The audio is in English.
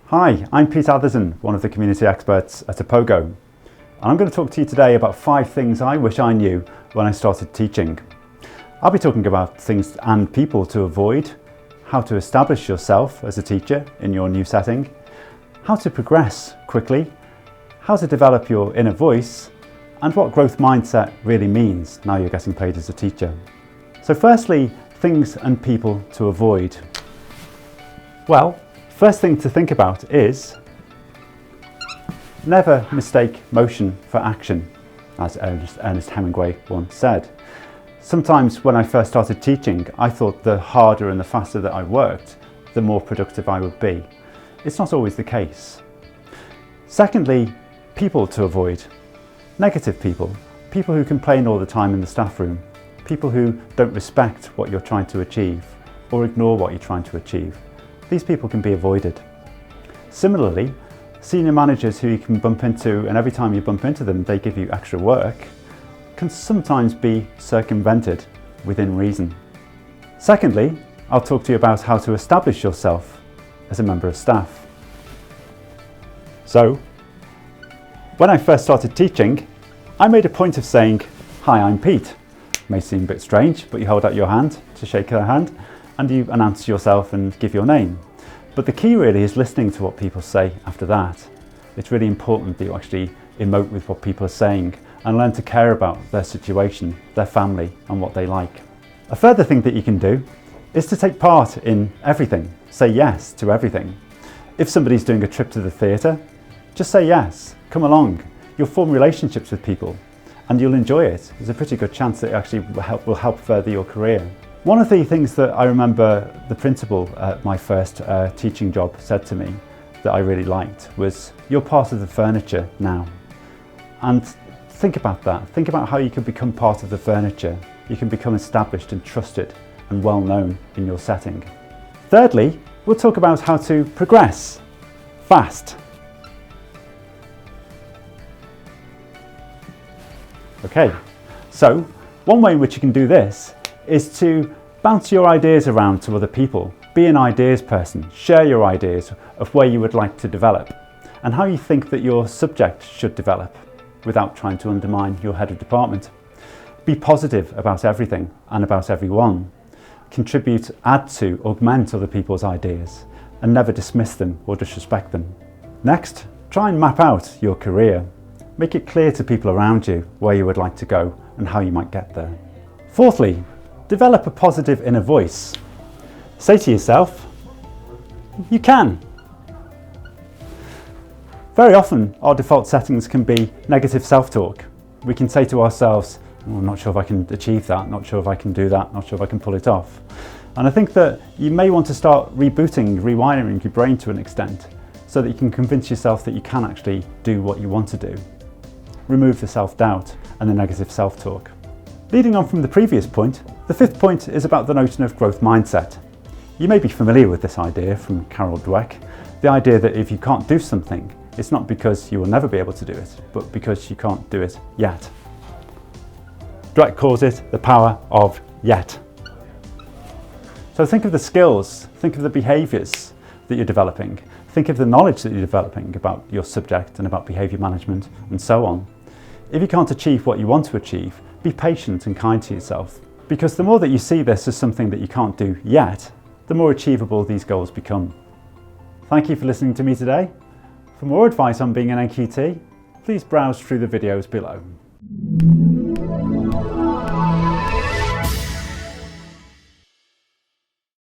Hi, I'm Pete Atherton, one of the community experts at Apogo, and I'm going to talk to you today about 5 things I wish I knew when I started teaching. I'll be talking about things and people to avoid, how to establish yourself as a teacher in your new setting, how to progress quickly, how to develop your inner voice, and what growth mindset really means now you're getting paid as a teacher. So firstly, things and people to avoid. Well, first thing to think about is never mistake motion for action, as Ernest Hemingway once said. Sometimes when I first started teaching, I thought the harder and the faster that I worked, the more productive I would be. It's not always the case. Secondly, people to avoid. Negative people. People who complain all the time in the staff room. People who don't respect what you're trying to achieve or ignore what you're trying to achieve. These people can be avoided. Similarly, senior managers who you can bump into, and every time you bump into them they give you extra work, can sometimes be circumvented within reason. Secondly, I'll talk to you about how to establish yourself as a member of staff. So, when I first started teaching, I made a point of saying, "Hi, I'm Pete." May seem a bit strange, but you hold out your hand to shake their hand and you announce yourself and give your name. But the key really is listening to what people say after that. It's really important that you actually emote with what people are saying and learn to care about their situation, their family, and what they like. A further thing that you can do is to take part in everything. Say yes to everything. If somebody's doing a trip to the theatre, just say yes, come along. You'll form relationships with people and you'll enjoy it. There's a pretty good chance that it actually will help further your career. One of the things that I remember the principal at my first teaching job said to me that I really liked was, "You're part of the furniture now." And think about that. Think about how you can become part of the furniture. You can become established and trusted and well known in your setting. Thirdly, we'll talk about how to progress fast. Okay, so one way in which you can do this is to bounce your ideas around to other people. Be an ideas person. Share your ideas of where you would like to develop and how you think that your subject should develop without trying to undermine your head of department. Be positive about everything and about everyone. Contribute, add to, augment other people's ideas and never dismiss them or disrespect them. Next, try and map out your career. Make it clear to people around you where you would like to go and how you might get there. Fourthly, develop a positive inner voice. Say to yourself, "You can." Very often our default settings can be negative self-talk. We can say to ourselves, "Oh, I'm not sure if I can achieve that, not sure if I can do that, not sure if I can pull it off." And I think that you may want to start rebooting, rewiring your brain to an extent so that you can convince yourself that you can actually do what you want to do. Remove the self-doubt and the negative self-talk. Leading on from the previous point, the 5th point is about the notion of growth mindset. You may be familiar with this idea from Carol Dweck, the idea that if you can't do something, it's not because you will never be able to do it, but because you can't do it yet. Dweck calls it the power of yet. So think of the skills, think of the behaviours that you're developing, think of the knowledge that you're developing about your subject and about behaviour management and so on. If you can't achieve what you want to achieve, be patient and kind to yourself, because the more that you see this as something that you can't do yet, the more achievable these goals become. Thank you for listening to me today. For more advice on being an NQT, please browse through the videos below.